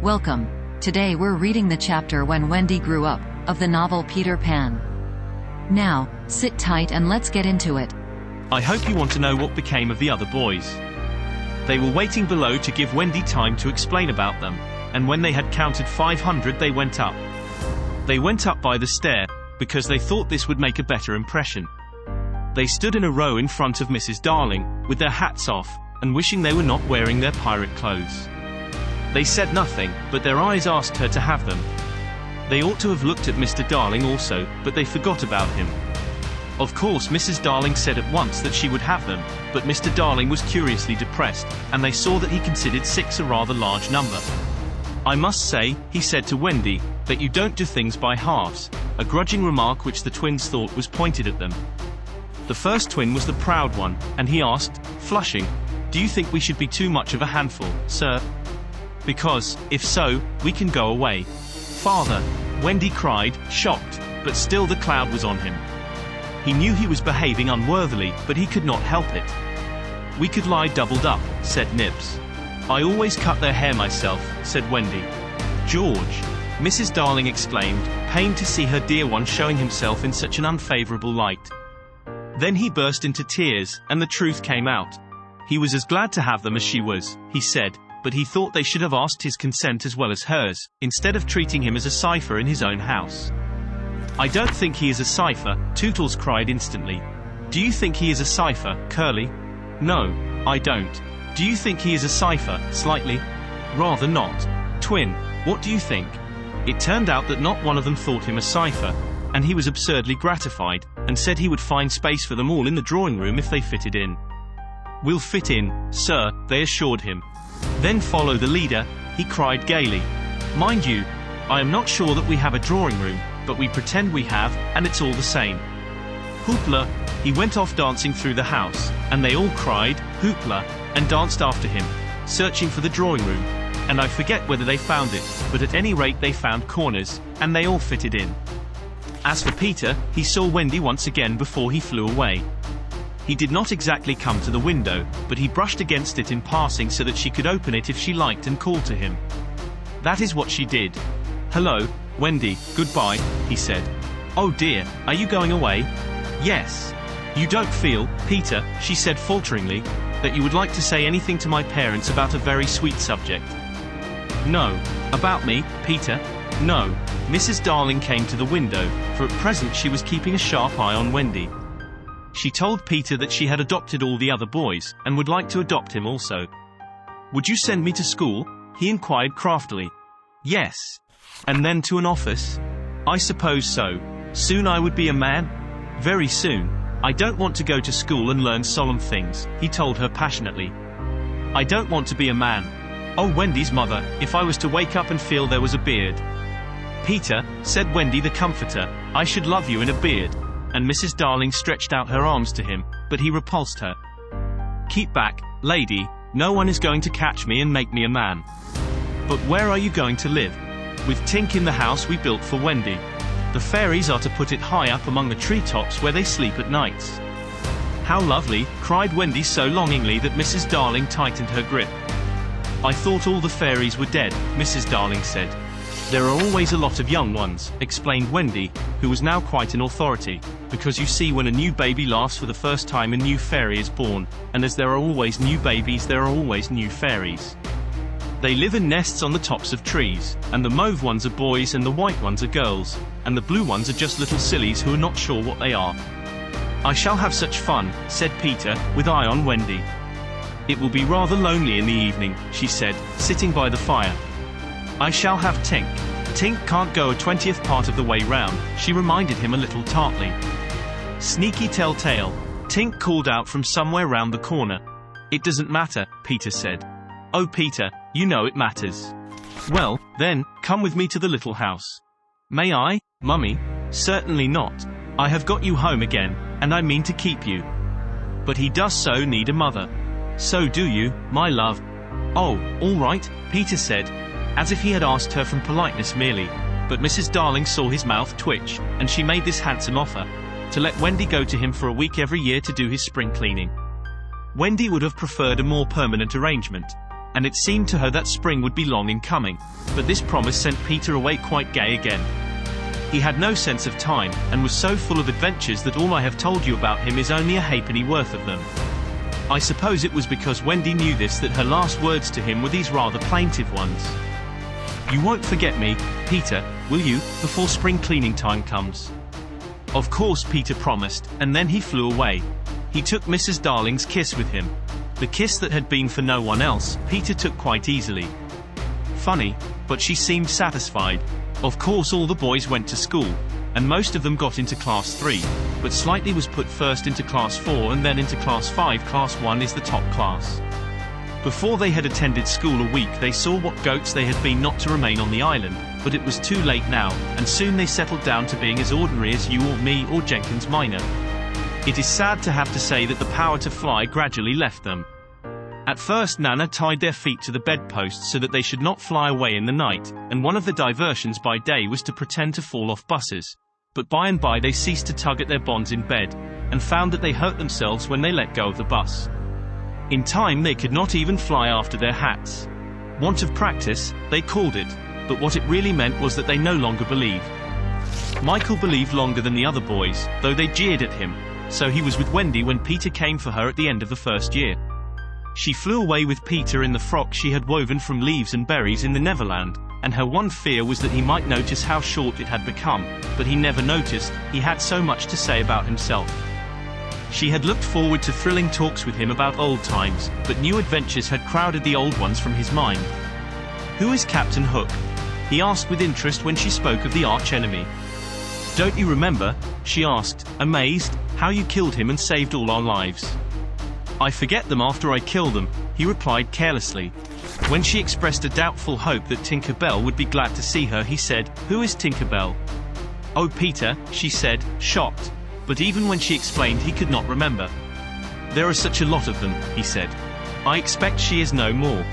Welcome. Today we're reading the chapter When Wendy Grew Up, of the novel Peter Pan. Now, sit tight and let's get into it. I hope you want to know what became of the other boys. They were waiting below to give Wendy time to explain about them, and when they had counted 500 they went up. They went up by the stair, because they thought this would make a better impression. They stood in a row in front of Mrs. Darling, with their hats off, and wishing they were not wearing their pirate clothes. They said nothing, but their eyes asked her to have them. They ought to have looked at Mr. Darling also, but they forgot about him. Of course Mrs. Darling said at once that she would have them, but Mr. Darling was curiously depressed, and they saw that he considered 6 a rather large number. "I must say," he said to Wendy, "that you don't do things by halves," a grudging remark which the twins thought was pointed at them. The first twin was the proud one, and he asked, flushing, "Do you think we should be too much of a handful, sir? Because, if so, we can go away." "Father!" Wendy cried, shocked, but still the cloud was on him. He knew he was behaving unworthily, but he could not help it. "We could lie doubled up," said Nibs. "I always cut their hair myself," said Wendy. "George!" Mrs. Darling exclaimed, pained to see her dear one showing himself in such an unfavorable light. Then he burst into tears, and the truth came out. He was as glad to have them as she was, he said, but he thought they should have asked his consent as well as hers, instead of treating him as a cipher in his own house. "I don't think he is a cipher," Tootles cried instantly. "Do you think he is a cipher, Curly?" "No, I don't." "Do you think he is a cipher, Slightly?" "Rather not." "Twin, what do you think?" It turned out that not one of them thought him a cipher, and he was absurdly gratified, and said he would find space for them all in the drawing room if they fitted in. "We'll fit in, sir," they assured him. "Then follow the leader," he cried gaily. "Mind you, I am not sure that we have a drawing room, but we pretend we have, and it's all the same." "Hoopla!" He went off dancing through the house, and they all cried, "Hoopla!" and danced after him, searching for the drawing room, and I forget whether they found it, but at any rate they found corners, and they all fitted in. As for Peter, he saw Wendy once again before he flew away. He did not exactly come to the window, but he brushed against it in passing so that she could open it if she liked and call to him. That is what she did. "Hello, Wendy, goodbye," he said. "Oh dear, are you going away?" "Yes." "You don't feel, Peter," she said falteringly, "that you would like to say anything to my parents about a very sweet subject?" "No." "About me, Peter?" "No." Mrs. Darling came to the window, for at present she was keeping a sharp eye on Wendy. She told Peter that she had adopted all the other boys, and would like to adopt him also. "Would you send me to school?" he inquired craftily. "Yes." "And then to an office?" "I suppose so. Soon I would be a man?" "Very soon. I don't want to go to school and learn solemn things," he told her passionately. "I don't want to be a man. Oh, Wendy's mother, if I was to wake up and feel there was a beard." "Peter," said Wendy the comforter, "I should love you in a beard." And Mrs. Darling stretched out her arms to him, but he repulsed her. "Keep back, lady, no one is going to catch me and make me a man." "But where are you going to live?" "With Tink in the house we built for Wendy. The fairies are to put it high up among the treetops where they sleep at nights." "How lovely," cried Wendy so longingly that Mrs. Darling tightened her grip. "I thought all the fairies were dead," Mrs. Darling said. "There are always a lot of young ones," explained Wendy, who was now quite an authority, "because you see when a new baby laughs for the first time a new fairy is born, and as there are always new babies there are always new fairies. They live in nests on the tops of trees, and the mauve ones are boys and the white ones are girls, and the blue ones are just little sillies who are not sure what they are." "I shall have such fun," said Peter, with eye on Wendy. "It will be rather lonely in the evening," she said, sitting by the fire. "I shall have Tink. Tink can't go a 20th part of the way round," she reminded him a little tartly. "Sneaky telltale," Tink called out from somewhere round the corner. "It doesn't matter," Peter said. "Oh Peter, you know it matters." "Well, then, come with me to the little house." "May I, Mummy?" "Certainly not. I have got you home again, and I mean to keep you." "But he does so need a mother." "So do you, my love." "Oh, all right," Peter said, as if he had asked her from politeness merely, but Mrs. Darling saw his mouth twitch, and she made this handsome offer, to let Wendy go to him for a week every year to do his spring cleaning. Wendy would have preferred a more permanent arrangement, and it seemed to her that spring would be long in coming. but this promise sent Peter away quite gay again. He had no sense of time, and was so full of adventures that all I have told you about him is only a halfpenny worth of them. I suppose it was because Wendy knew this that her last words to him were these rather plaintive ones. "You won't forget me, Peter, will you, before spring cleaning time comes?" Of course Peter promised, and then he flew away. He took Mrs. Darling's kiss with him. The kiss that had been for no one else, Peter took quite easily. Funny, but she seemed satisfied. Of course all the boys went to school, and most of them got into class 3, but Slightly was put first into class 4 and then into class 5. Class 1 is the top class. Before they had attended school a week they saw what goats they had been not to remain on the island, but it was too late now, and soon they settled down to being as ordinary as you or me or Jenkins Minor. It is sad to have to say that the power to fly gradually left them. At first Nana tied their feet to the bedposts so that they should not fly away in the night, and one of the diversions by day was to pretend to fall off buses. But by and by they ceased to tug at their bonds in bed, and found that they hurt themselves when they let go of the bus. In time they could not even fly after their hats. Want of practice, they called it, but what it really meant was that they no longer believed. Michael believed longer than the other boys, though they jeered at him, so he was with Wendy when Peter came for her at the end of the first year. She flew away with Peter in the frock she had woven from leaves and berries in the Neverland, and her one fear was that he might notice how short it had become, but he never noticed, he had so much to say about himself. She had looked forward to thrilling talks with him about old times, but new adventures had crowded the old ones from his mind. "Who is Captain Hook?" he asked with interest when she spoke of the arch-enemy. "Don't you remember?" she asked, amazed, "how you killed him and saved all our lives?" "I forget them after I kill them," he replied carelessly. When she expressed a doubtful hope that Tinker Bell would be glad to see her, he said, "Who is Tinker Bell?" "Oh, Peter," she said, shocked. But even when she explained he could not remember. "There are such a lot of them," he said. "I expect she is no more."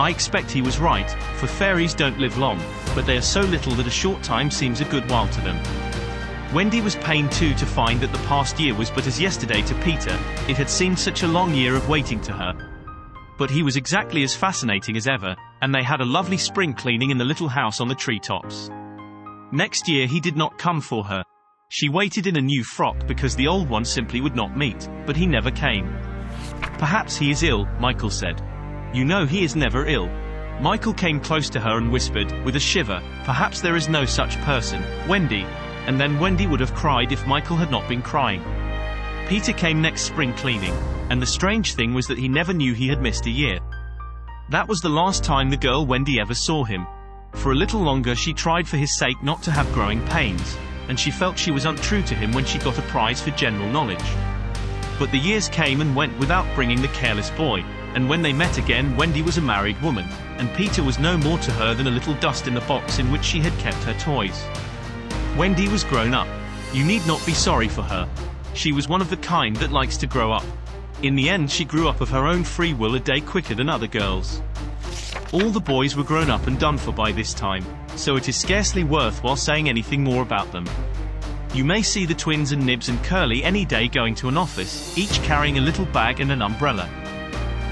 I expect he was right, for fairies don't live long, but they are so little that a short time seems a good while to them. Wendy was pained too to find that the past year was but as yesterday to Peter. It had seemed such a long year of waiting to her. But he was exactly as fascinating as ever, and they had a lovely spring cleaning in the little house on the treetops. Next year he did not come for her. She waited in a new frock because the old one simply would not meet, but he never came. "Perhaps he is ill," Michael said. "You know he is never ill." Michael came close to her and whispered, with a shiver, "Perhaps there is no such person, Wendy." And then Wendy would have cried if Michael had not been crying. Peter came next spring cleaning, and the strange thing was that he never knew he had missed a year. That was the last time the girl Wendy ever saw him. For a little longer she tried for his sake not to have growing pains, and she felt she was untrue to him when she got a prize for general knowledge. But the years came and went without bringing the careless boy, and when they met again Wendy was a married woman, and Peter was no more to her than a little dust in the box in which she had kept her toys. Wendy was grown up. You need not be sorry for her. She was one of the kind that likes to grow up. In the end she grew up of her own free will a day quicker than other girls. All the boys were grown up and done for by this time, so it is scarcely worthwhile saying anything more about them. You may see the twins and Nibs and Curly any day going to an office, each carrying a little bag and an umbrella.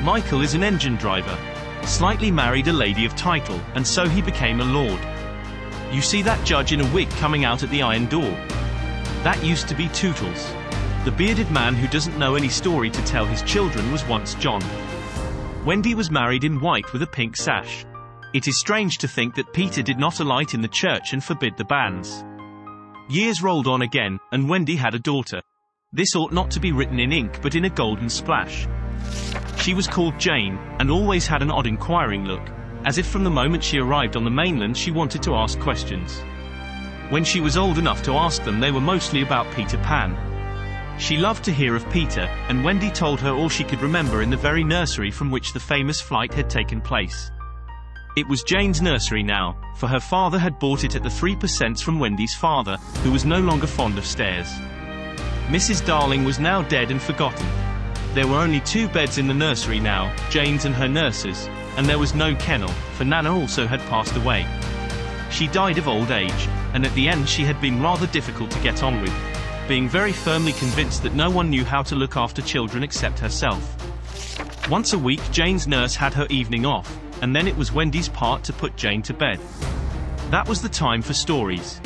Michael is an engine driver. Slightly married a lady of title, and so he became a lord. You see that judge in a wig coming out at the iron door? That used to be Tootles. The bearded man who doesn't know any story to tell his children was once John. Wendy was married in white with a pink sash. It is strange to think that Peter did not alight in the church and forbid the banns. Years rolled on again, and Wendy had a daughter. This ought not to be written in ink but in a golden splash. She was called Jane, and always had an odd inquiring look, as if from the moment she arrived on the mainland she wanted to ask questions. When she was old enough to ask them they were mostly about Peter Pan. She loved to hear of Peter, and Wendy told her all she could remember in the very nursery from which the famous flight had taken place. It was Jane's nursery now, for her father had bought it at the 3% from Wendy's father, who was no longer fond of stairs. Mrs. Darling was now dead and forgotten. There were only 2 beds in the nursery now, Jane's and her nurse's, and there was no kennel, for Nana also had passed away. She died of old age, and at the end she had been rather difficult to get on with, being very firmly convinced that no one knew how to look after children except herself. Once a week Jane's nurse had her evening off, and then it was Wendy's part to put Jane to bed. That was the time for stories.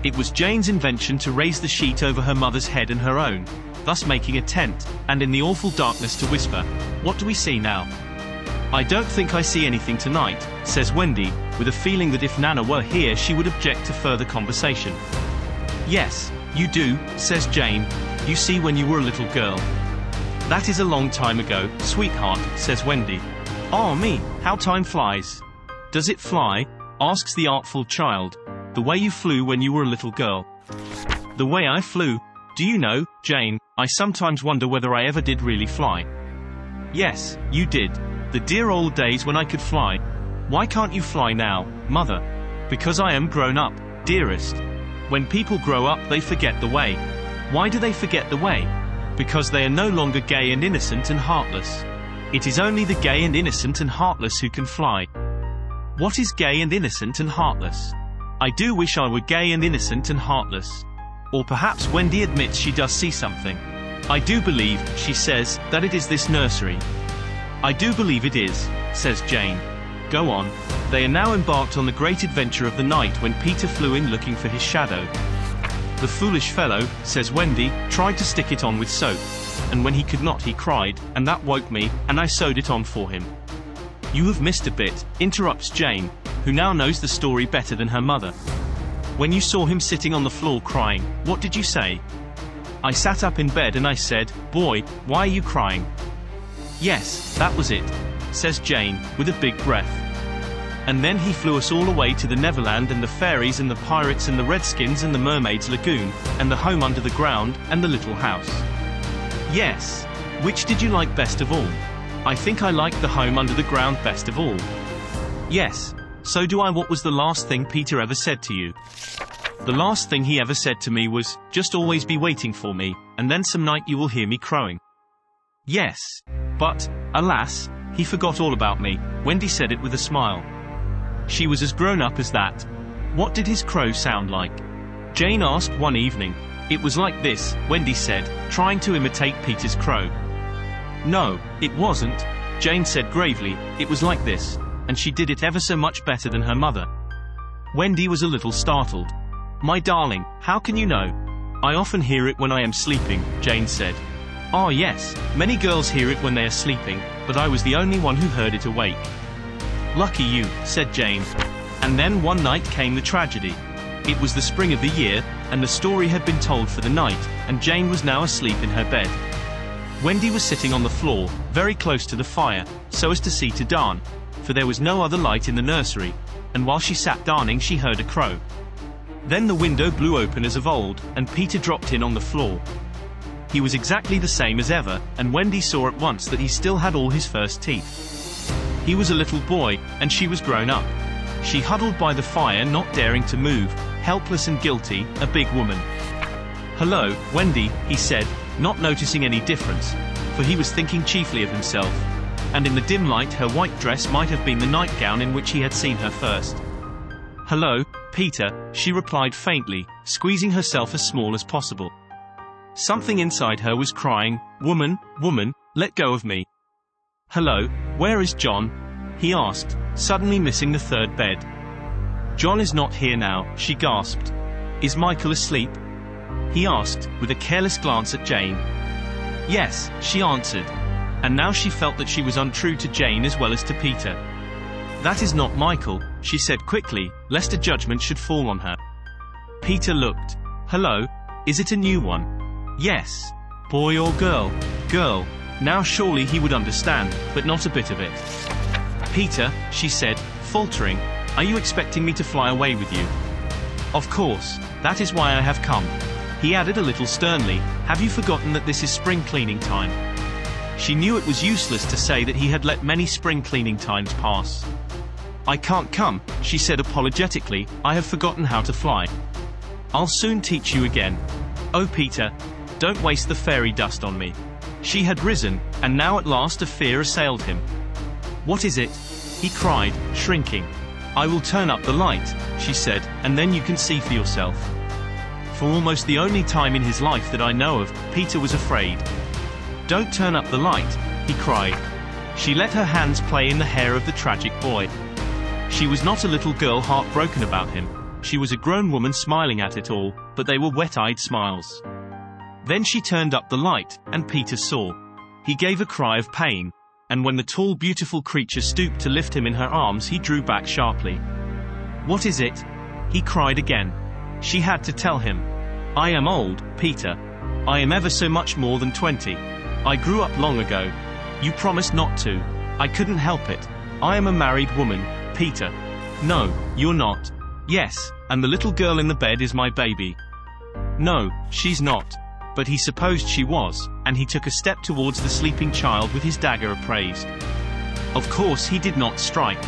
It was Jane's invention to raise the sheet over her mother's head and her own, thus making a tent, and in the awful darkness to whisper, "What do we see now?" "I don't think I see anything tonight," says Wendy, with a feeling that if Nana were here she would object to further conversation. "Yes, you do," says Jane. "You see when you were a little girl." "That is a long time ago, sweetheart," says Wendy. "Ah me, how time flies." "Does it fly?" asks the artful child. "The way you flew when you were a little girl." "The way I flew? Do you know, Jane, I sometimes wonder whether I ever did really fly." "Yes, you did. The dear old days when I could fly. Why can't you fly now, Mother?" "Because I am grown up, dearest. When people grow up they forget the way." "Why do they forget the way?" "Because they are no longer gay and innocent and heartless. It is only the gay and innocent and heartless who can fly." "What is gay and innocent and heartless?" "I do wish I were gay and innocent and heartless." Or perhaps Wendy admits she does see something. "I do believe," she says, "that it is this nursery." "I do believe it is," says Jane. "Go on." They are now embarked on the great adventure of the night when Peter flew in looking for his shadow. "The foolish fellow," says Wendy, "tried to stick it on with soap. And when he could not he cried, and that woke me, and I sewed it on for him." "You have missed a bit," interrupts Jane, who now knows the story better than her mother. "When you saw him sitting on the floor crying, what did you say?" "I sat up in bed and I said, 'Boy, why are you crying?'" "Yes, that was it," says Jane, with a big breath. "And then he flew us all away to the Neverland and the fairies and the pirates and the redskins and the mermaid's lagoon, and the home under the ground, and the little house." "Yes. Which did you like best of all?" "I think I liked the home under the ground best of all." "Yes. So do I." "What was the last thing Peter ever said to you?" "The last thing he ever said to me was, 'Just always be waiting for me, and then some night you will hear me crowing.'" "Yes. But, alas, he forgot all about me." Wendy said it with a smile. She was as grown up as that. "What did his crow sound like?" Jane asked one evening. "It was like this," Wendy said, trying to imitate Peter's crow. "No, it wasn't," Jane said gravely. "It was like this," and she did it ever so much better than her mother. Wendy was a little startled. "My darling, how can you know?" "I often hear it when I am sleeping," Jane said. "Ah yes, many girls hear it when they are sleeping, but I was the only one who heard it awake." "Lucky you," said Jane. And then one night came the tragedy. It was the spring of the year, and the story had been told for the night, and Jane was now asleep in her bed. Wendy was sitting on the floor, very close to the fire, so as to see to darn, for there was no other light in the nursery, and while she sat darning she heard a crow. Then the window blew open as of old, and Peter dropped in on the floor. He was exactly the same as ever, and Wendy saw at once that he still had all his first teeth. He was a little boy, and she was grown up. She huddled by the fire, not daring to move, helpless and guilty, a big woman. "Hello, Wendy," he said, not noticing any difference, for he was thinking chiefly of himself. And in the dim light her white dress might have been the nightgown in which he had seen her first. "Hello, Peter," she replied faintly, squeezing herself as small as possible. Something inside her was crying, "Woman, woman, let go of me." "Hello, where is John?" he asked, suddenly missing the third bed. "John is not here now," she gasped. "Is Michael asleep?" he asked, with a careless glance at Jane. "Yes," she answered. And now she felt that she was untrue to Jane as well as to Peter. "That is not Michael," she said quickly, lest a judgment should fall on her. Peter looked. "Hello, is it a new one?" "Yes." "Boy or girl?" "Girl." Now surely he would understand, but not a bit of it. "Peter," she said, faltering, "are you expecting me to fly away with you?" "Of course, that is why I have come." He added a little sternly, "Have you forgotten that this is spring cleaning time?" She knew it was useless to say that he had let many spring cleaning times pass. "I can't come," she said apologetically, "I have forgotten how to fly." "I'll soon teach you again." "Oh Peter, don't waste the fairy dust on me." She had risen, and now at last a fear assailed him. "What is it?" he cried, shrinking. "I will turn up the light," she said, "and then you can see for yourself." For almost the only time in his life that I know of, Peter was afraid. "Don't turn up the light," he cried. She let her hands play in the hair of the tragic boy. She was not a little girl heartbroken about him. She was a grown woman smiling at it all, but they were wet-eyed smiles. Then she turned up the light, and Peter saw. He gave a cry of pain, and when the tall beautiful creature stooped to lift him in her arms, he drew back sharply. "What is it?" he cried again. She had to tell him. "I am old, Peter. I am ever so much more than 20. I grew up long ago. You promised not to. I couldn't help it. I am a married woman, Peter." "No, you're not." "Yes, and the little girl in the bed is my baby." "No, she's not." But he supposed she was, and he took a step towards the sleeping child with his dagger upraised. Of course he did not strike.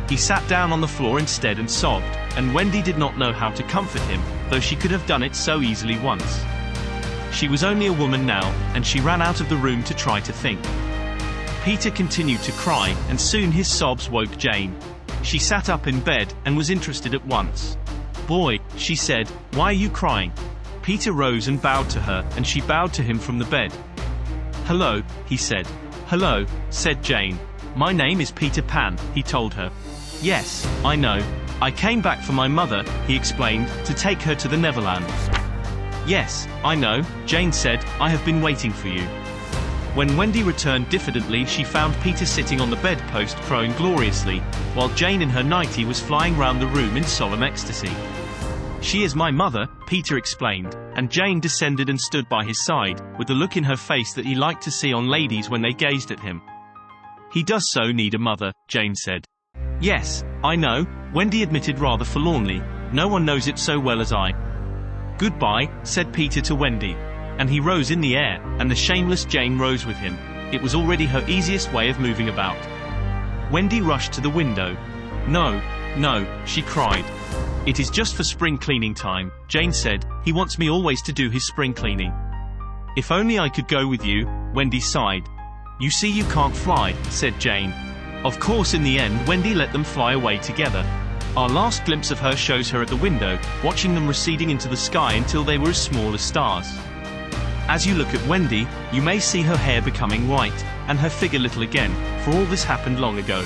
He sat down on the floor instead and sobbed, and Wendy did not know how to comfort him, though she could have done it so easily once. She was only a woman now, and she ran out of the room to try to think. Peter continued to cry, and soon his sobs woke Jane. She sat up in bed, and was interested at once. "Boy," she said, "why are you crying?" Peter rose and bowed to her, and she bowed to him from the bed. "Hello," he said. "Hello," said Jane. "My name is Peter Pan," he told her. "Yes, I know. I came back for my mother," he explained, "to take her to the Neverland." "Yes, I know," Jane said. "I have been waiting for you." When Wendy returned diffidently, she found Peter sitting on the bedpost crowing gloriously, while Jane in her nightie was flying round the room in solemn ecstasy. "She is my mother," Peter explained, and Jane descended and stood by his side, with the look in her face that he liked to see on ladies when they gazed at him. "He does so need a mother," Jane said. "Yes, I know," Wendy admitted rather forlornly. "No one knows it so well as I." "Goodbye," said Peter to Wendy. And he rose in the air, and the shameless Jane rose with him. It was already her easiest way of moving about. Wendy rushed to the window. "No, no," she cried. "It is just for spring cleaning time," Jane said. "He wants me always to do his spring cleaning." "If only I could go with you," Wendy sighed. "You see, you can't fly," said Jane. Of course, in the end, Wendy let them fly away together. Our last glimpse of her shows her at the window, watching them receding into the sky until they were as small as stars. As you look at Wendy, you may see her hair becoming white, and her figure little again, for all this happened long ago.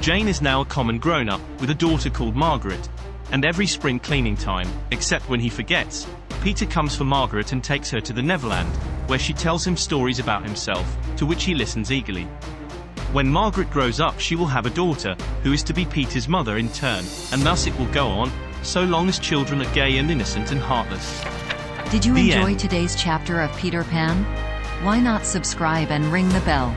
Jane is now a common grown-up, with a daughter called Margaret. And every spring cleaning time, except when he forgets, Peter comes for Margaret and takes her to the Neverland, where she tells him stories about himself, to which he listens eagerly. When Margaret grows up, she will have a daughter, who is to be Peter's mother in turn, and thus it will go on, so long as children are gay and innocent and heartless. Did you The enjoy end. today's chapter of Peter Pan? Why not subscribe and ring the bell?